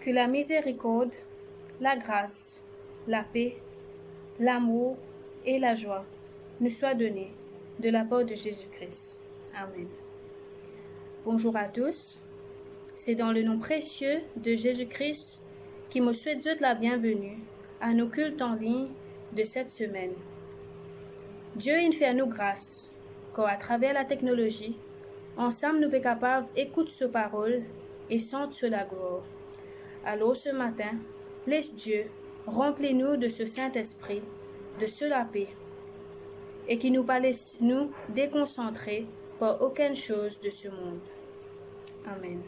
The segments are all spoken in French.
Que la miséricorde, la grâce, la paix, l'amour et la joie nous soient donnés de la part de Jésus-Christ. Amen. Bonjour à tous. C'est dans le nom précieux de Jésus-Christ qui me souhaite de la bienvenue à nos cultes en ligne de cette semaine. Dieu il fait à nous grâce, car à travers la technologie, ensemble nous sommes capables d'écouter sa parole et sentir la gloire. Alors ce matin, laisse Dieu remplir-nous de ce Saint-Esprit, de ce la paix, et qui nous pas laisse nous déconcentrer par aucune chose de ce monde. Amen.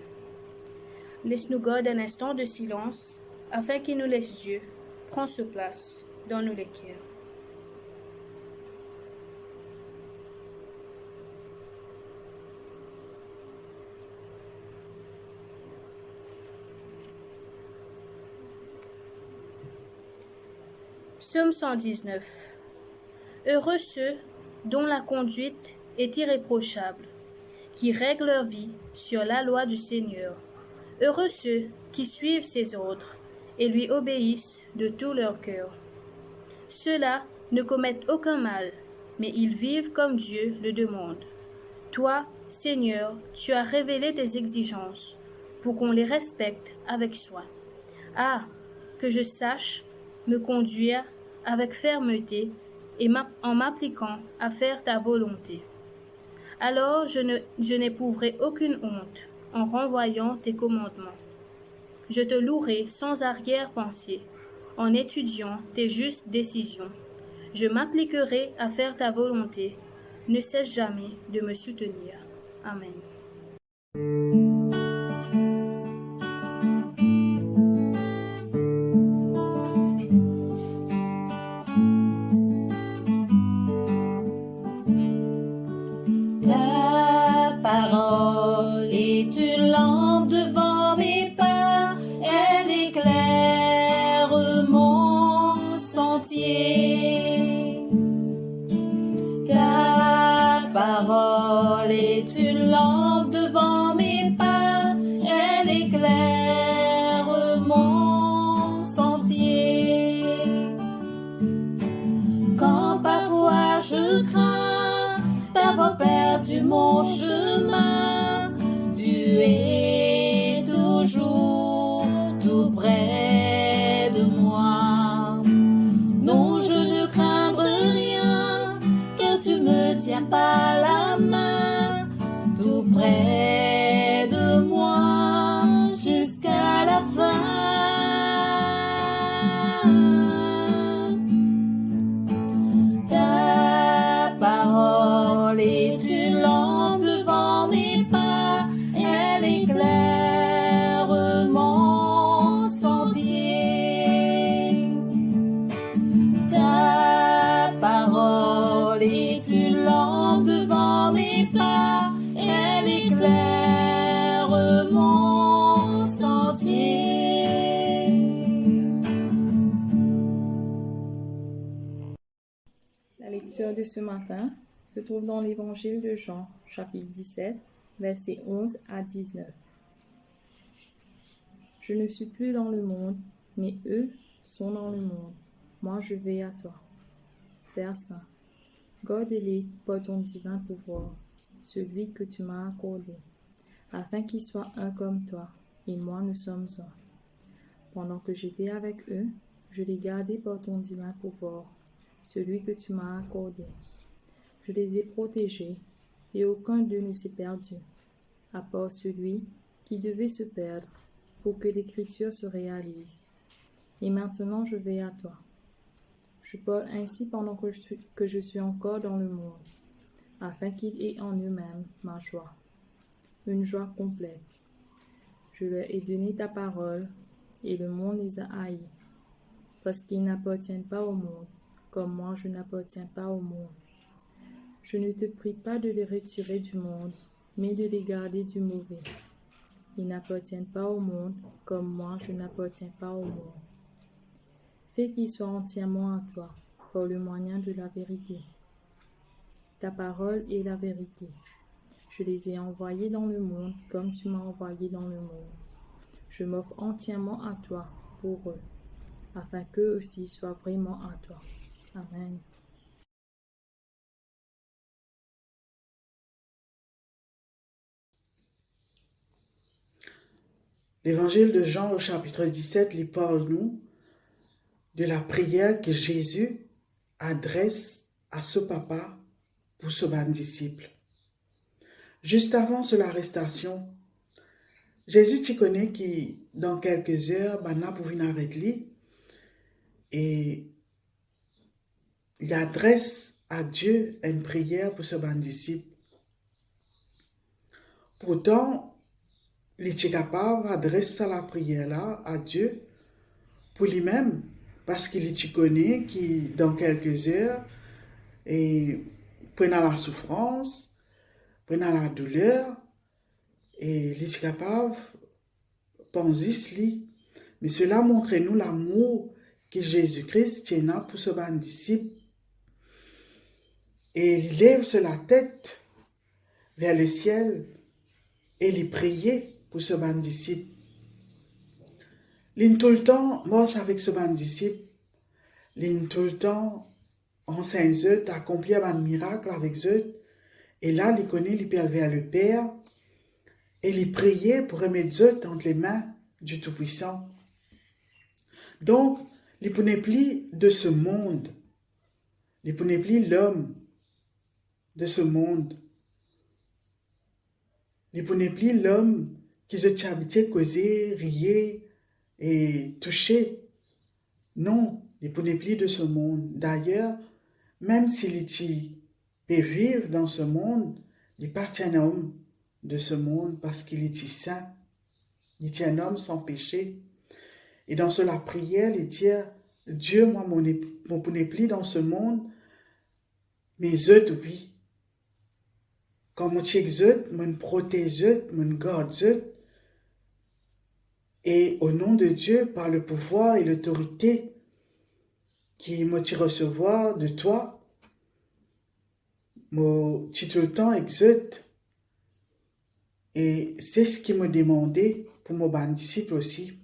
Laisse-nous garder un instant de silence afin qu'il nous laisse Dieu prendre sa place dans nos cœurs. Psaume 119. Heureux ceux dont la conduite est irréprochable, qui règlent leur vie sur la loi du Seigneur. Heureux ceux qui suivent ses ordres et lui obéissent de tout leur cœur. Ceux-là ne commettent aucun mal, mais ils vivent comme Dieu le demande. Toi, Seigneur, tu as révélé tes exigences pour qu'on les respecte avec soin. Ah, que je sache me conduire avec fermeté et en m'appliquant à faire ta volonté. Alors je n'éprouverai aucune honte en renvoyant tes commandements. Je te louerai sans arrière-pensée en étudiant tes justes décisions. Je m'appliquerai à faire ta volonté. Ne cesse jamais de me soutenir. Amen. Ta parole est une lampe devant mes pas, elle éclaire mon sentier. Ta parole est une lampe devant mes pas, elle éclaire mon sentier. Quand parfois je crains d'avoir perdu mon chemin, tu es toujours tout près de moi. Non, je ne craindrai rien, car tu me tiens par la main, tout près de moi jusqu'à la fin. Ta parole est une lampe devant mes pas, elle éclaire mon sentier. Ta parole est une lampe devant mes pas, elle éclaire mon sentier. La lecture de ce matin se trouve dans l'Évangile de Jean, chapitre 17, versets 11 à 19. Je ne suis plus dans le monde, mais eux sont dans le monde. Moi, je vais à toi. Père Saint, garde-les par ton divin pouvoir, celui que tu m'as accordé, afin qu'ils soient un comme toi, et moi nous sommes un. Pendant que j'étais avec eux, je les gardais par ton divin pouvoir, celui que tu m'as accordé. Je les ai protégés, et aucun d'eux ne s'est perdu, à part celui qui devait se perdre pour que l'Écriture se réalise. Et maintenant je vais à toi. Je parle ainsi pendant que je suis encore dans le monde, afin qu'ils aient en eux-mêmes ma joie, une joie complète. Je leur ai donné ta parole, et le monde les a haïs, parce qu'ils n'appartiennent pas au monde, comme moi je n'appartiens pas au monde. Je ne te prie pas de les retirer du monde, mais de les garder du mauvais. Ils n'appartiennent pas au monde, comme moi je n'appartiens pas au monde. Fais qu'ils soient entièrement à toi, par le moyen de la vérité. Ta parole est la vérité. Je les ai envoyés dans le monde, comme tu m'as envoyé dans le monde. Je m'offre entièrement à toi pour eux, afin qu'eux aussi soient vraiment à toi. Amen. L'évangile de Jean au chapitre 17 lui parle-nous de la prière que Jésus adresse à ce papa pour ce bon disciple. Juste avant son arrestation, Jésus tu connais qui dans quelques heures, ben là pour venir avec lui et il adresse à Dieu une prière pour ce bon disciple. Pourtant, il est capable d'adresser la prière là à Dieu pour lui-même parce qu'il est connaît qui dans quelques heures et prenant la souffrance, prenant la douleur et il est capable de penser cela. Mais cela montre nous l'amour que Jésus-Christ tient pour ce bon disciple. Et il lève sur la tête vers le ciel et il priait pour ce bon disciple. Il tout le temps marche avec ce bon disciple. Il tout le temps enseigne eux, accomplir un miracle avec eux. Et là, il connaît, il perd vers le Père. Et il priait pour remettre eux entre les mains du Tout-Puissant. Donc, il ne prenait plus de ce monde. Il ne prenait plus l'homme de ce monde. Il ne prenait plus l'homme qui se habitait, causait, riait et touchait. Non, il ne prenait plus de ce monde. D'ailleurs, même s'il peut vivre dans ce monde, il n'est pas un homme de ce monde parce qu'il est saint. Il est un homme sans péché. Et dans la prière, il dit, Dieu, moi, mon ne plus dans ce monde, mais eux, oui. Quand mon eux, mon protège eux, mon garde eux. Et au nom de Dieu, par le pouvoir et l'autorité qui m'a recevoir de toi, mon tout le temps exulte. Et c'est ce qu'il m'a demandé pour mon bon disciple aussi.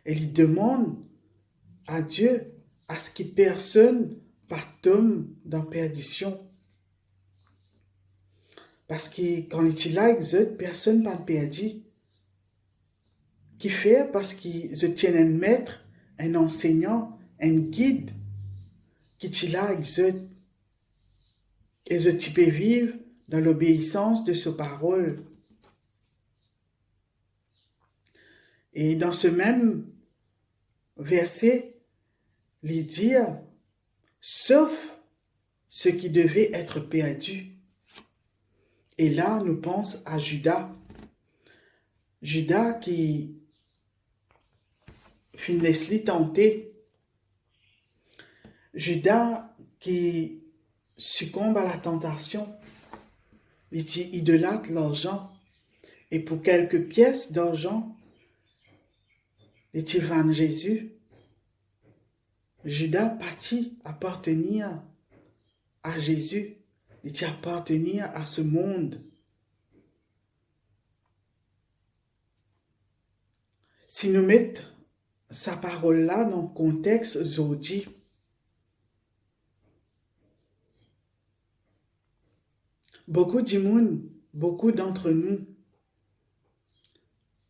Et il demande à Dieu à ce que personne ne tombe dans la perdition. Parce que quand il est là, personne ne va perdu. Qui fait parce qu'ils tiennent un maître, un enseignant, un guide qui est là avec eux. Et tu peux vivre dans l'obéissance de sa parole. Et dans ce même verset, il dit, sauf ce qui devait être perdu. Et là, nous pensons à Judas. Judas qui finit tenté. Judas qui succombe à la tentation. Il idolâtre l'argent. Et pour quelques pièces d'argent, il vend Jésus. Judas partit appartenir à Jésus. Il appartenir à ce monde. Si nous mettons sa parole-là dans le contexte aujourd'hui, beaucoup de monde, beaucoup d'entre nous,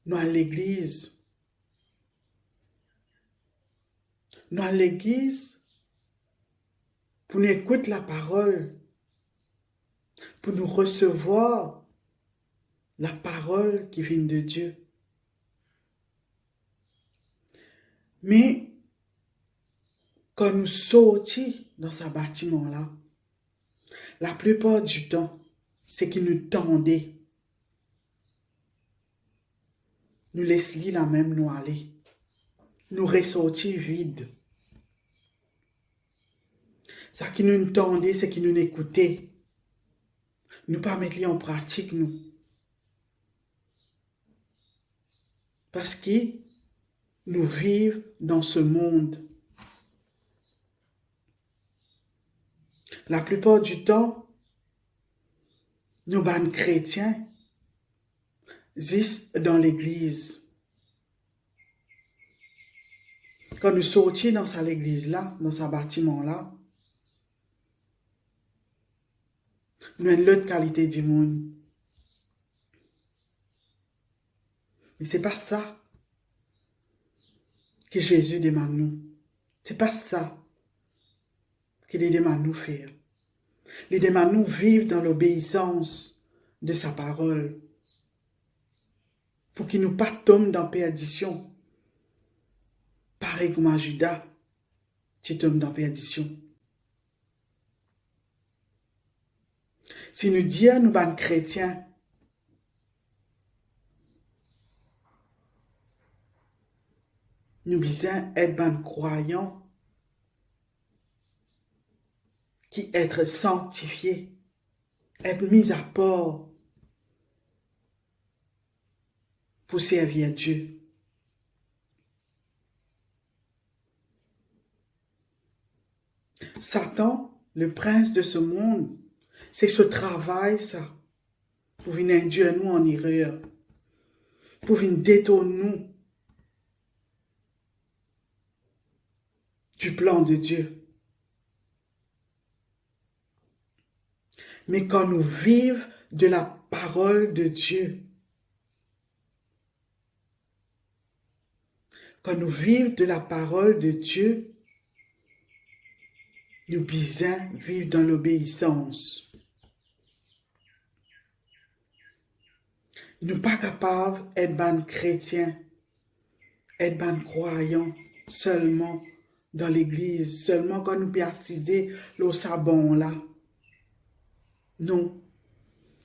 nous à l'église. Nous à l'église pour nous écouter la parole, pour nous recevoir la parole qui vient de Dieu. Mais quand nous sortons dans ce bâtiment-là, la plupart du temps, c'est qu'ils nous tendaient. Nous laissons la même nous aller. Nous ressortir vides. Ça qui nous tendait, c'est qui nous écoutait. Nous pas mettre en pratique, nous. Parce que nous vivons dans ce monde. La plupart du temps, nos bandes chrétiens, dans l'église. Quand nous sortions dans cette église-là, dans ce bâtiment-là, nous avons l'autre qualité du monde. Mais ce n'est pas ça que Jésus demande nous. Ce n'est pas ça qu'il demande nous faire. Il demande nous vivre dans l'obéissance de sa parole pour qu'il nous pas tombe dans la perdition. Pareil comme à Judas, qui tombe dans la perdition. Si nous disons, nous sommes chrétiens, nous disons être des croyants qui être sanctifiés, être mis à part pour servir Dieu. Satan, le prince de ce monde, c'est ce travail, ça, pour venir induire nous en erreur, pour venir détourner nous du plan de Dieu. Mais quand nous vivons de la parole de Dieu, quand nous vivons de la parole de Dieu, nous puisons vivre dans l'obéissance. Nous ne sommes pas capables d'être ban chrétiens, être ban croyants seulement dans l'église, seulement quand nous persistons le sabon là. Non,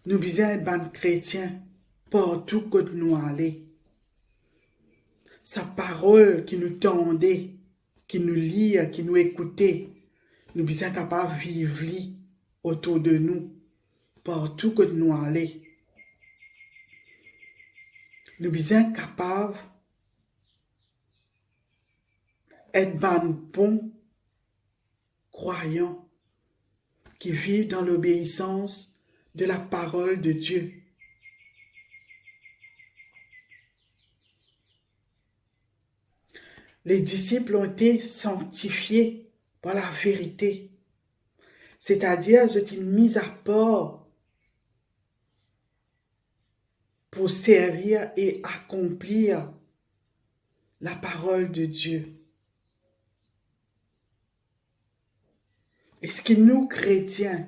nous besoin être ban chrétiens partout que nous allons. Sa parole qui nous tendait, qui nous lit, qui nous écoutait, nous sommes capables de vivre autour de nous, partout que nous allons. Nous sommes capables d'être bons croyants qui vivent dans l'obéissance de la parole de Dieu. Les disciples ont été sanctifiés par la vérité, c'est-à-dire ce qu'ils mis à part pour servir et accomplir la parole de Dieu. Est-ce que nous, chrétiens,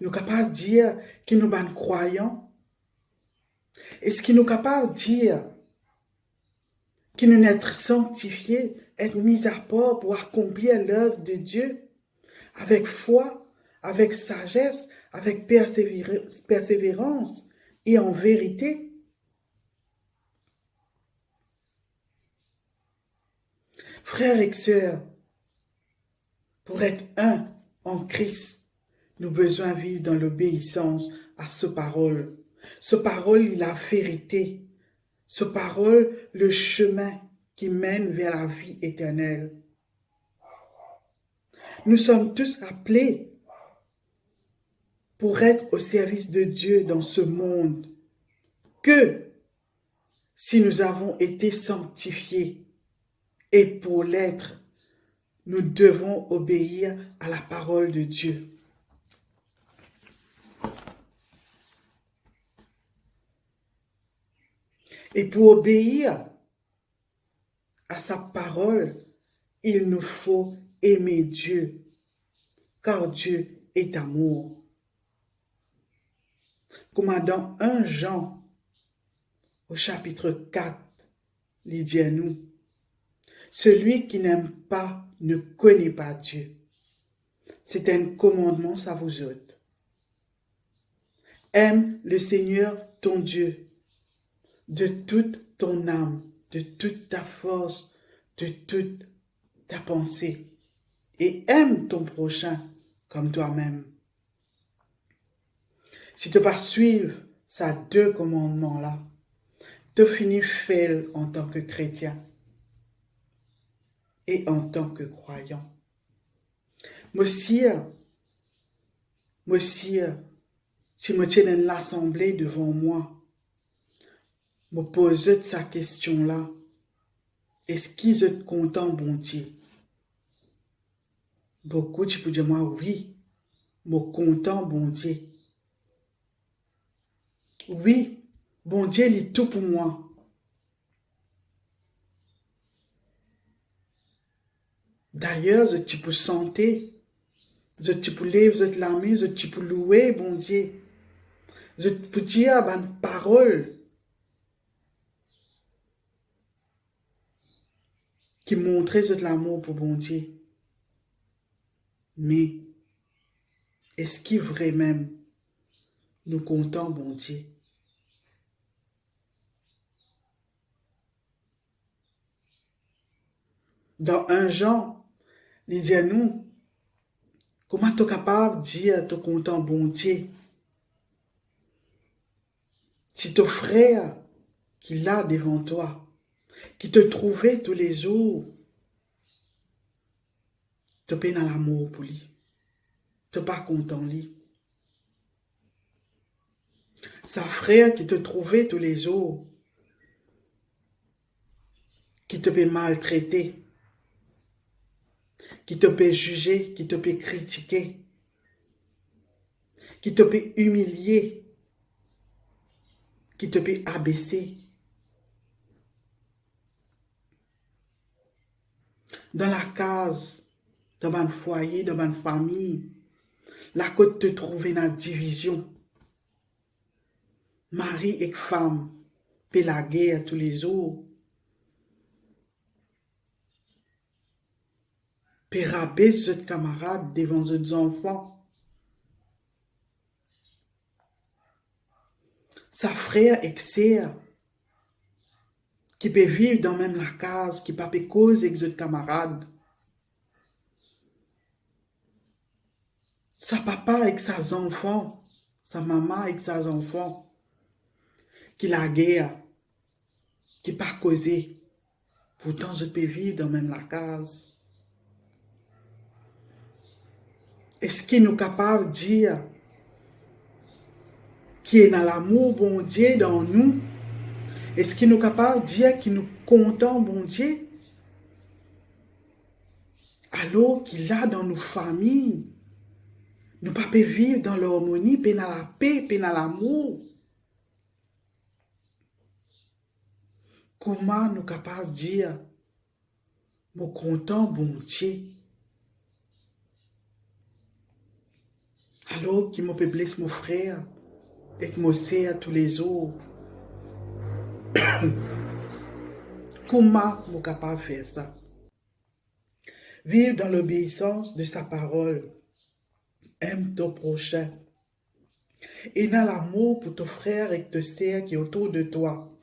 nous sommes capables de dire que nous sommes croyants? Est-ce que nous sommes capables de dire que nous sommes sanctifiés, être mis à part pour accomplir l'œuvre de Dieu avec foi, avec sagesse, avec persévérance et en vérité? Frères et sœurs, pour être un en Christ, nous avons besoin de vivre dans l'obéissance à ce parole. Ce parole, la vérité. Ce parole, le chemin qui mène vers la vie éternelle. Nous sommes tous appelés pour être au service de Dieu dans ce monde, que si nous avons été sanctifiés, et pour l'être, nous devons obéir à la parole de Dieu. Et pour obéir à sa parole, il nous faut aimer Dieu, car Dieu est amour. Comme dans 1 Jean, au chapitre 4, il dit à nous, celui qui n'aime pas ne connaît pas Dieu. C'est un commandement, ça vous ôte. Aime le Seigneur ton Dieu de toute ton âme, de toute ta force, de toute ta pensée. Et aime ton prochain comme toi-même. Si tu vas suivre ces 2 commandements-là, tu finis fail en tant que chrétien et en tant que croyant. Moi aussi, si je tiens l'assemblée devant moi, me pose sa question là. Est-ce qu'ils sont contents, bon Dieu? Beaucoup, tu peux dire moi, oui, me content, bon Dieu. Oui, bon Dieu, il est tout pour moi. D'ailleurs, je peux santé, je peux lever, je la main, je peux louer, bon Dieu. Je peux dire une parole qui montrait de l'amour pour bon Dieu. Mais est-ce qu'il vraiment nous comptons, bon Dieu? Dans 1 Jean, il dit à nous, comment tu es capable de dire, tu content, bon Dieu? Si ton frère qui est là devant toi, qui te trouvait tous les jours, tu n'es pas dans l'amour pour lui. Tu n'es pas content lui. Sa frère qui te trouvait tous les jours, qui te peut maltraiter, qui te peut juger, qui te peut critiquer, qui te peut humilier, qui te peut abaisser. Dans la case, dans un foyer, dans une famille, la côte te trouve dans la division. Mari et femme, peut la guerre tous les jours. Peut rabaisser ses camarades devant ses enfants. Sa frère et sœur, qui peut vivre dans même la case, qui peut cause avec ses camarades. Sa papa avec ses enfants, sa maman avec ses enfants, qui la guerre, qui pas causé. Pourtant, je peux vivre dans même la case. Est-ce qu'il nous capable de dire qui est dans l'amour, bon Dieu, dans nous? Est-ce qu'il nous capable de dire qu'il nous content, bon Dieu? Alors qu'il a dans nos familles, nous ne pouvons pas vivre dans l'harmonie, pas dans la paix, pas dans l'amour. Comment nous capables de dire, mon content, bon Dieu? Alors qu'il me peut blesser mon frère et que me sert tous les jours. Comment nous capable de faire ça? Vivre dans l'obéissance de sa parole. Aime ton prochain. Et dans l'amour pour ton frère et ta sœur qui est autour de toi.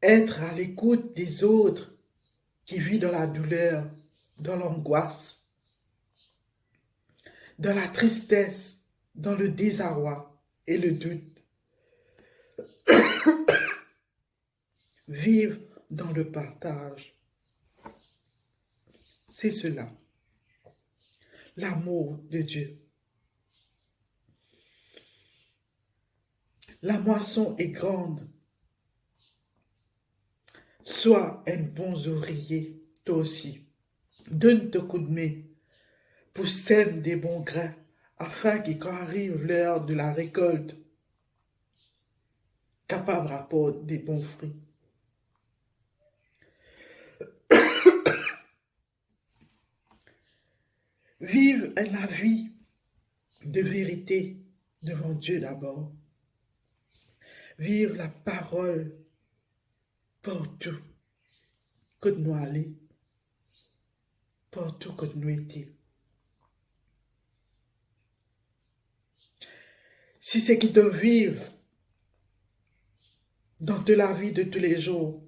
Être à l'écoute des autres qui vivent dans la douleur, dans l'angoisse, dans la tristesse, dans le désarroi et le doute. Vivre dans le partage. C'est cela. L'amour de Dieu. La moisson est grande. Sois un bon ouvrier, toi aussi. Donne ton coup de main pour sème des bons grains, afin que quand arrive l'heure de la récolte, capable rapporte des bons fruits. Vive la vie de vérité devant Dieu d'abord. Vive la parole partout que nous allons, partout que nous étions. Si c'est qui te vivent dans de la vie de tous les jours,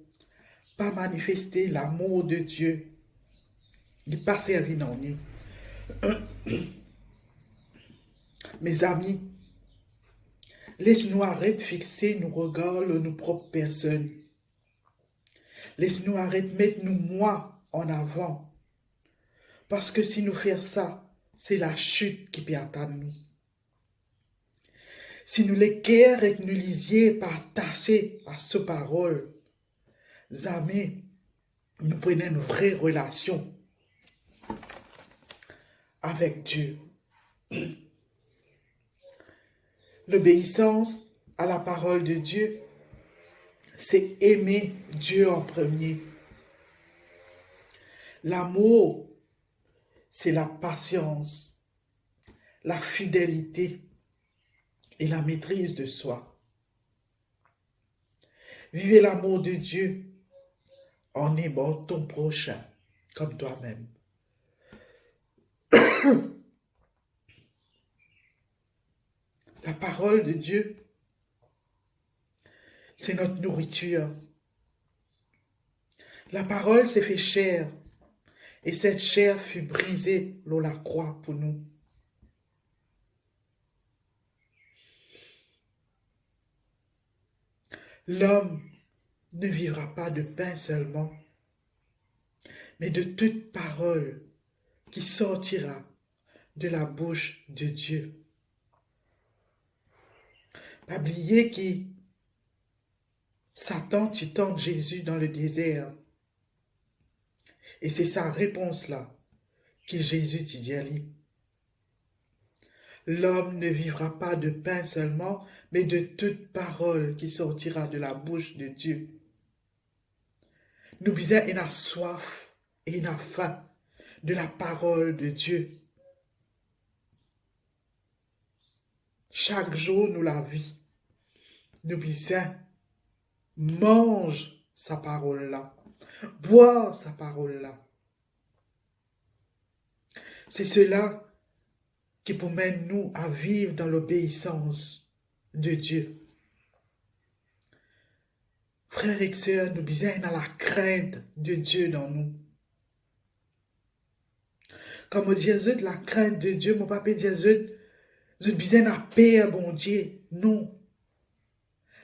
pas manifester l'amour de Dieu, ne pas servir non rien. Mes amis, laisse-nous arrêter de fixer nos regards sur nos propres personnes. Laisse-nous arrêter de mettre nous moi en avant. Parce que si nous faisons ça, c'est la chute qui peut attendre nous. Si nous les cœurs et que nous lisions partagés à ce parole, jamais nous prenons une vraie relation avec Dieu. L'obéissance à la parole de Dieu, c'est aimer Dieu en premier. L'amour, c'est la patience, la fidélité et la maîtrise de soi. Vivez l'amour de Dieu en aimant ton prochain comme toi-même. La parole de Dieu, c'est notre nourriture. La parole s'est fait chair, et cette chair fut brisée sur la croix pour nous. L'homme ne vivra pas de pain seulement, mais de toute parole qui sortira de la bouche de Dieu. Pas oublier que Satan tente Jésus dans le désert. Et c'est sa réponse là que Jésus dit à lui. L'homme ne vivra pas de pain seulement, mais de toute parole qui sortira de la bouche de Dieu. Nous avons une soif et une faim de la parole de Dieu. Chaque jour, nous la vie. Nous avons mange sa parole là, boire sa parole là. C'est cela qui permet nous à vivre dans l'obéissance de Dieu. Frères et sœurs, nous besoin dans la crainte de Dieu dans nous. Comme Jésus, la crainte de Dieu, mon papa Jésus, nous besoin la paix, bon Dieu. Non.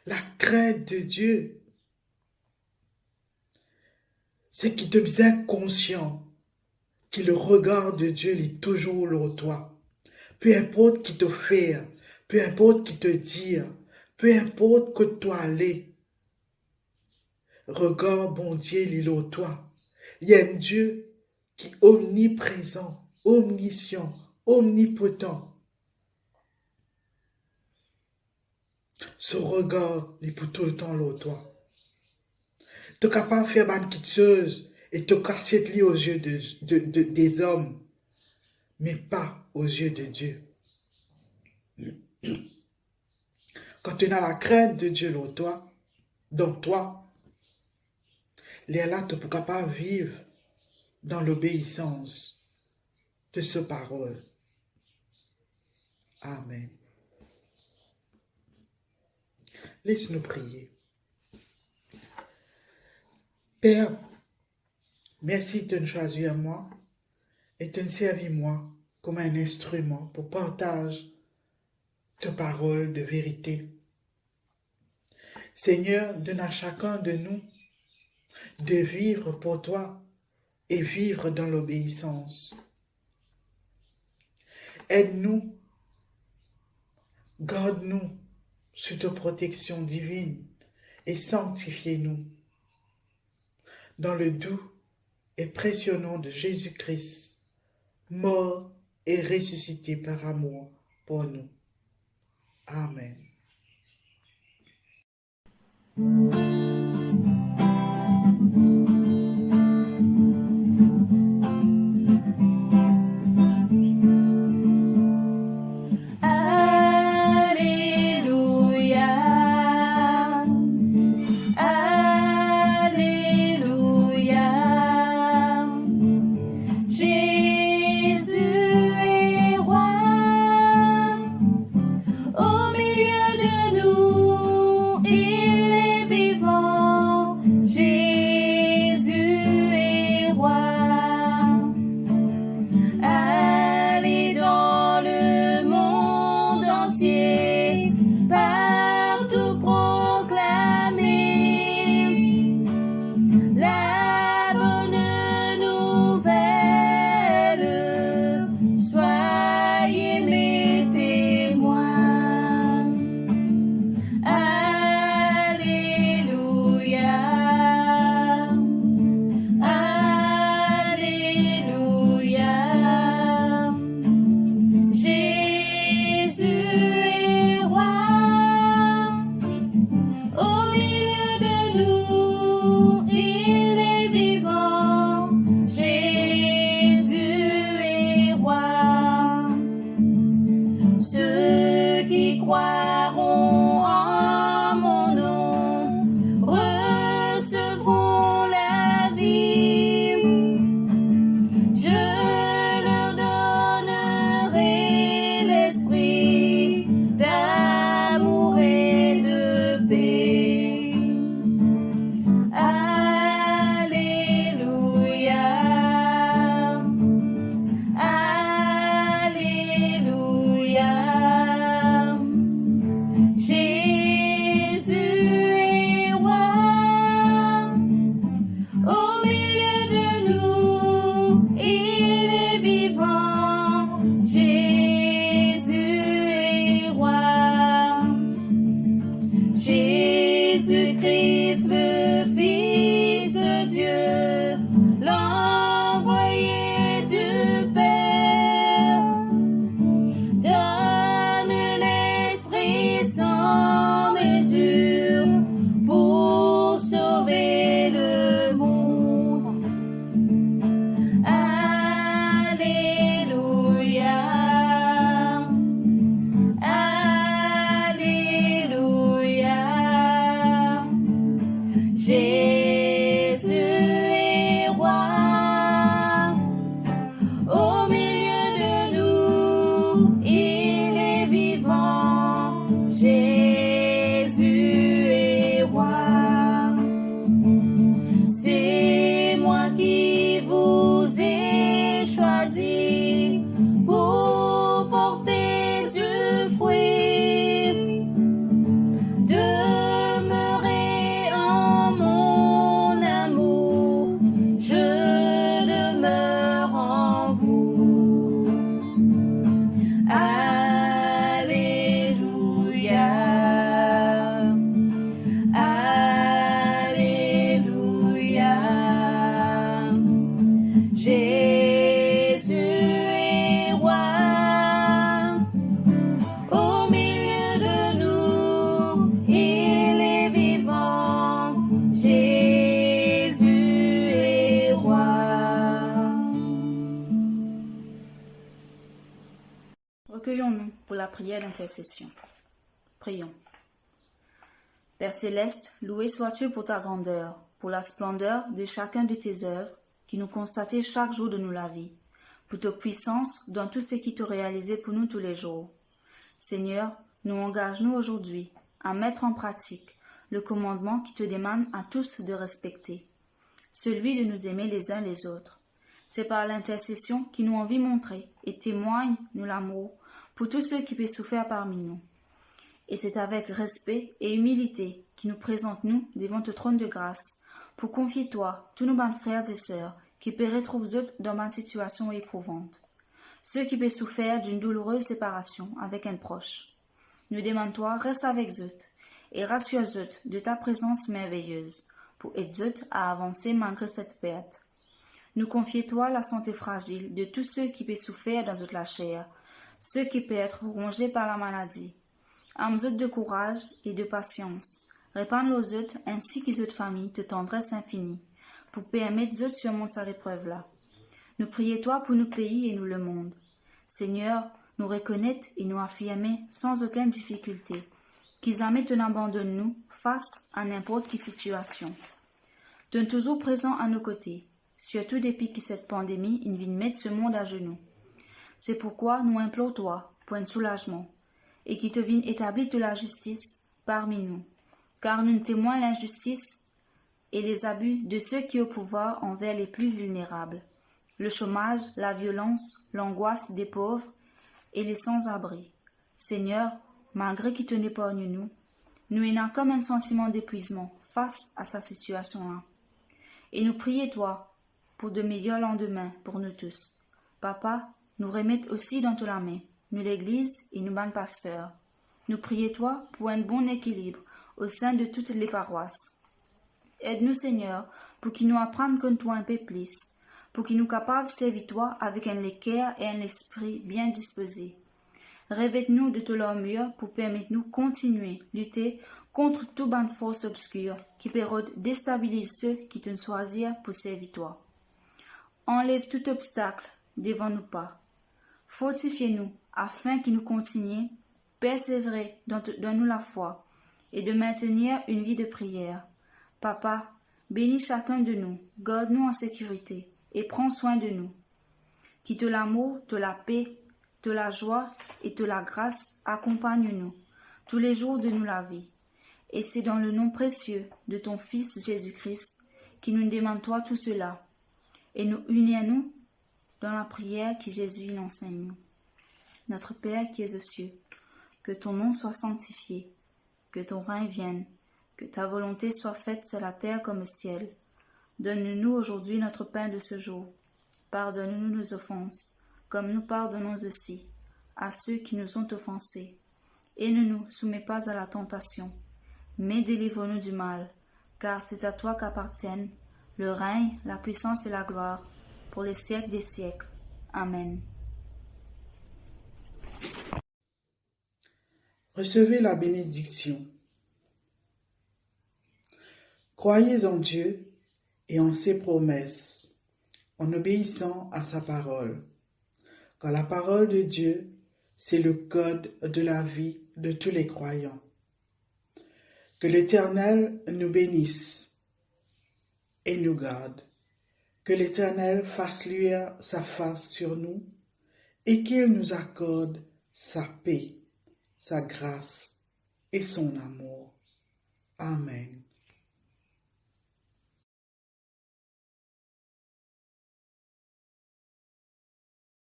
La crainte de Dieu, c'est qu'il te besoin conscient que le regard de Dieu est toujours sur toi. Peu importe qui te fait, peu importe qui te dit, peu importe que toi aller. Regard bon Dieu est sur toi. Il y a un Dieu qui est omniprésent, omniscient, omnipotent. Ce regard est pour tout le temps sur toi. Tu es capable de faire une petite chose et te casser de lui aux yeux des hommes, mais pas aux yeux de Dieu. Quand tu as la crainte de Dieu dans toi, les là, tu es capable de vivre dans l'obéissance de ce parole. Amen. Laisse-nous prier. Père, merci de nous choisir moi et de nous servir moi comme un instrument pour partager ta parole de vérité. Seigneur, donne à chacun de nous de vivre pour toi et vivre dans l'obéissance. Aide-nous, garde-nous sous ta protection divine et sanctifie-nous. Dans le doux et précieux nom de Jésus-Christ, mort et ressuscité par amour pour nous. Amen. Au milieu de nous, il est vivant. Ceux qui croiront en mon nom recevront la vie. Je leur donnerai l'esprit d'amour et de paix. Alléluia. Alléluia. Jésus est roi. Au milieu de nous, il est vivant. Jésus est roi. Jésus-Christ, le Fils de Dieu, l'envoyé du Père, donne l'Esprit sans mesure pour sauver le monde. Alléluia. Alléluia. Jésus est roi. Au milieu de nous, il est vivant. Jésus est roi. C'est moi qui vous ai choisi pour porter du fruit. Demeurez en mon amour, je demeure en vous. Alléluia. Alléluia. Jésus est roi. Au milieu de nous, il est vivant. Jésus est roi. Recueillons-nous pour la prière d'intercession. Prions. Père céleste, loué sois-tu pour ta grandeur, pour la splendeur de chacun de tes œuvres, qui nous constatez chaque jour de nous la vie, pour ta puissance dans tout ce qui te réalisé pour nous tous les jours. Seigneur, nous engageons-nous aujourd'hui à mettre en pratique le commandement qui te demande à tous de respecter, celui de nous aimer les uns les autres. C'est par l'intercession qui nous envie montrer et témoigne nous l'amour pour tous ceux qui peuvent souffrir parmi nous. Et c'est avec respect et humilité qui nous présentons devant ton trône de grâce pour confier toi tous nos bons frères et sœurs qui peuvent retrouver eux dans une situation éprouvante. Ceux qui peuvent souffrir d'une douloureuse séparation avec un proche. Nous demandons toi, reste avec eux et rassure-eux de ta présence merveilleuse pour aider eux à avancer malgré cette perte. Nous confions toi la santé fragile de tous ceux qui peuvent souffrir dans la chair, ceux qui peuvent être rongés par la maladie. Âme-eux de courage et de patience. Répands-les eux ainsi qu'ils de famille de tendresse infinie, pour permettre eux surmonter cette épreuve-là. Nous prions toi pour nos pays et nous le monde. Seigneur, nous reconnaître et nous affirmer sans aucune difficulté qu'ils jamais te n'abandonnent nous face à n'importe quelle situation. Tu es toujours présent à nos côtés, surtout depuis que cette pandémie vient mettre ce monde à genoux. C'est pourquoi nous implorons toi pour un soulagement et qui te vienne établir de la justice parmi nous, car nous témoignons l'injustice et les abus de ceux qui ont au pouvoir envers les plus vulnérables, le chômage, la violence, l'angoisse des pauvres et les sans-abri. Seigneur, malgré qu'il te n'épargne nous, nous ayons comme un sentiment d'épuisement face à sa situation-là. Et nous prions toi pour de meilleurs lendemains pour nous tous. Papa, nous remettons aussi dans ta main, nous l'Église et nous ban pasteurs. Nous prions toi pour un bon équilibre au sein de toutes les paroisses. Aide-nous, Seigneur, pour qu'il nous apprenne comme toi un peu plus, pour qu'il nous capables de servir toi avec un cœur et un esprit bien disposés. Revête-nous de tout leur mieux pour permettre-nous de continuer à lutter contre toute bonne force obscure qui peut déstabiliser ceux qui te choisissent pour servir toi. Enlève tout obstacle devant nous pas. Fortifiez-nous afin qu'il nous continue, persévérer dans nous la foi et de maintenir une vie de prière. Papa, bénis chacun de nous, garde-nous en sécurité et prends soin de nous. Qui de l'amour, de la paix, de la joie et de la grâce accompagne-nous tous les jours de la vie. Et c'est dans le nom précieux de ton Fils Jésus-Christ qui nous demande toi tout cela. Et nous unis-nous dans la prière que Jésus nous enseigne. Notre Père qui es aux cieux, que ton nom soit sanctifié, que ton règne vienne, que ta volonté soit faite sur la terre comme au ciel. Donne-nous aujourd'hui notre pain de ce jour. Pardonne-nous nos offenses, comme nous pardonnons aussi à ceux qui nous ont offensés. Et ne nous soumets pas à la tentation, mais délivre-nous du mal, car c'est à toi qu'appartiennent le règne, la puissance et la gloire, pour les siècles des siècles. Amen. Recevez la bénédiction. Croyez en Dieu et en ses promesses, en obéissant à sa parole. Car la parole de Dieu, c'est le code de la vie de tous les croyants. Que l'Éternel nous bénisse et nous garde. Que l'Éternel fasse luire sa face sur nous et qu'il nous accorde sa paix, sa grâce et son amour. Amen.